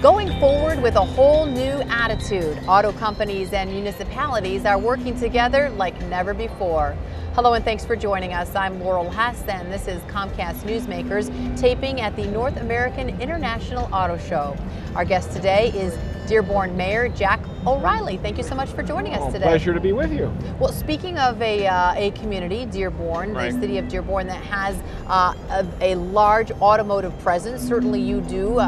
Going forward with a whole new attitude, auto companies and municipalities are working together like never before. Hello and thanks for joining us. I'm Laurel Hess and this is Comcast Newsmakers taping at the North American International Auto Show. Our guest today is Dearborn Mayor Jack O'Reilly. Thank you so much for joining us today. Pleasure to be with you. Well, speaking of a community, Dearborn, right. The city of Dearborn that has a large automotive presence, certainly you do.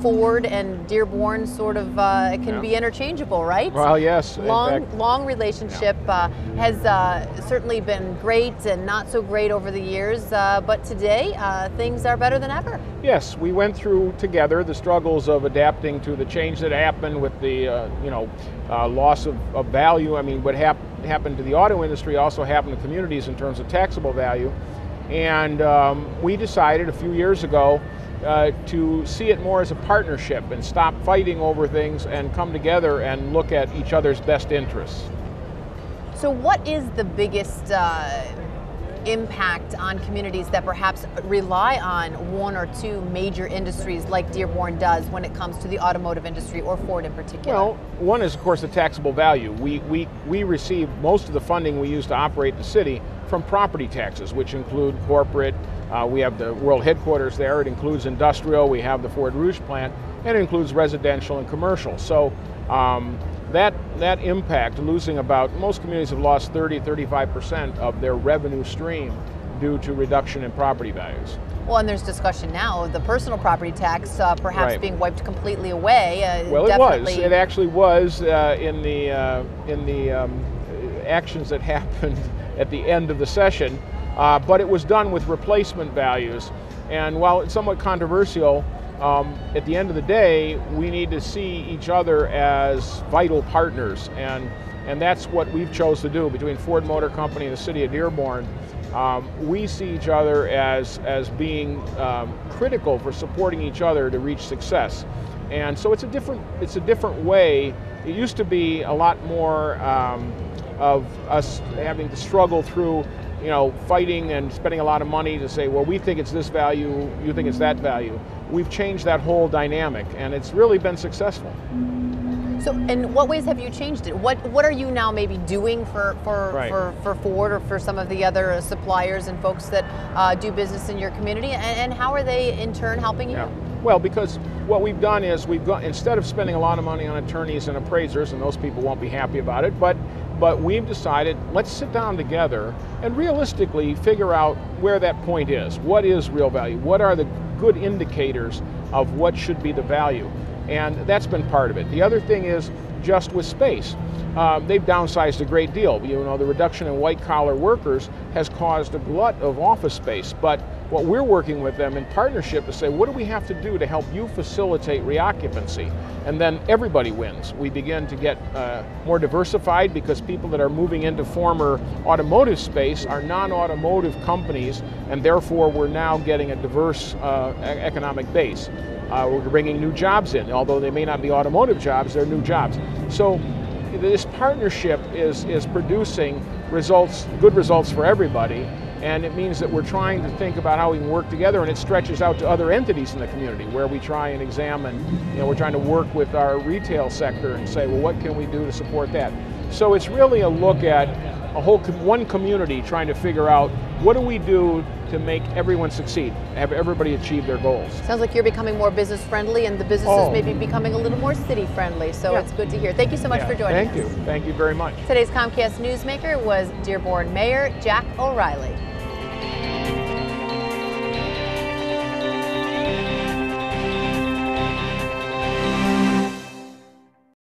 Ford and Dearborn sort of can be interchangeable, right? Well, yes. Long relationship has certainly been great and not so great over the years, but today things are better than ever. Yes, we went through together the struggles of adapting to the change that happened with the loss of value. I mean, what happened to the auto industry also happened to communities in terms of taxable value. And we decided a few years ago to see it more as a partnership and stop fighting over things and come together and look at each other's best interests. So what is the biggest impact on communities that perhaps rely on one or two major industries like Dearborn does when it comes to the automotive industry or Ford in particular? Well, one is of course the taxable value. We receive most of the funding we use to operate the city from property taxes, which include corporate. We have the world headquarters there. It includes industrial. We have the Ford Rouge plant, and it includes residential and commercial. So that impact, losing most communities have lost 30-35% of their revenue stream due to reduction in property values. Well, and there's discussion now of the personal property tax perhaps being wiped completely away. Well, it was. It actually was in the actions that happened at the end of the session, but it was done with replacement values. And while it's somewhat controversial, at the end of the day, we need to see each other as vital partners, and that's what we've chose to do between Ford Motor Company and the city of Dearborn. We see each other as being critical for supporting each other to reach success, and so it's a different way. It used to be a lot more of us having to struggle through, fighting and spending a lot of money to say, well, we think it's this value, you think it's that value. We've changed that whole dynamic, and it's really been successful. So, in what ways have you changed it? What are you now maybe doing for Ford or for some of the other suppliers and folks that do business in your community, and how are they in turn helping you? Yeah. Well, because what we've done is instead of spending a lot of money on attorneys and appraisers, and those people won't be happy about it, but we've decided, let's sit down together and realistically figure out where that point is. What is real value? What are the good indicators of what should be the value? And that's been part of it. The other thing is just with space. They've downsized a great deal. The reduction in white-collar workers has caused a glut of office space, but what we're working with them in partnership to say, what do we have to do to help you facilitate reoccupancy? And then everybody wins. We begin to get more diversified because people that are moving into former automotive space are non-automotive companies, and therefore we're now getting a diverse economic base. We're bringing new jobs in. Although they may not be automotive jobs, they're new jobs. So this partnership is producing good results for everybody, and it means that we're trying to think about how we can work together, and it stretches out to other entities in the community where we try and examine, we're trying to work with our retail sector and say, well, what can we do to support that? So it's really a look at one community trying to figure out what do we do to make everyone succeed, have everybody achieve their goals. Sounds like you're becoming more business friendly and the businesses may be becoming a little more city friendly, so it's good to hear. Thank you so much for joining us. Thank you very much. Today's Comcast Newsmaker was Dearborn Mayor Jack O'Reilly.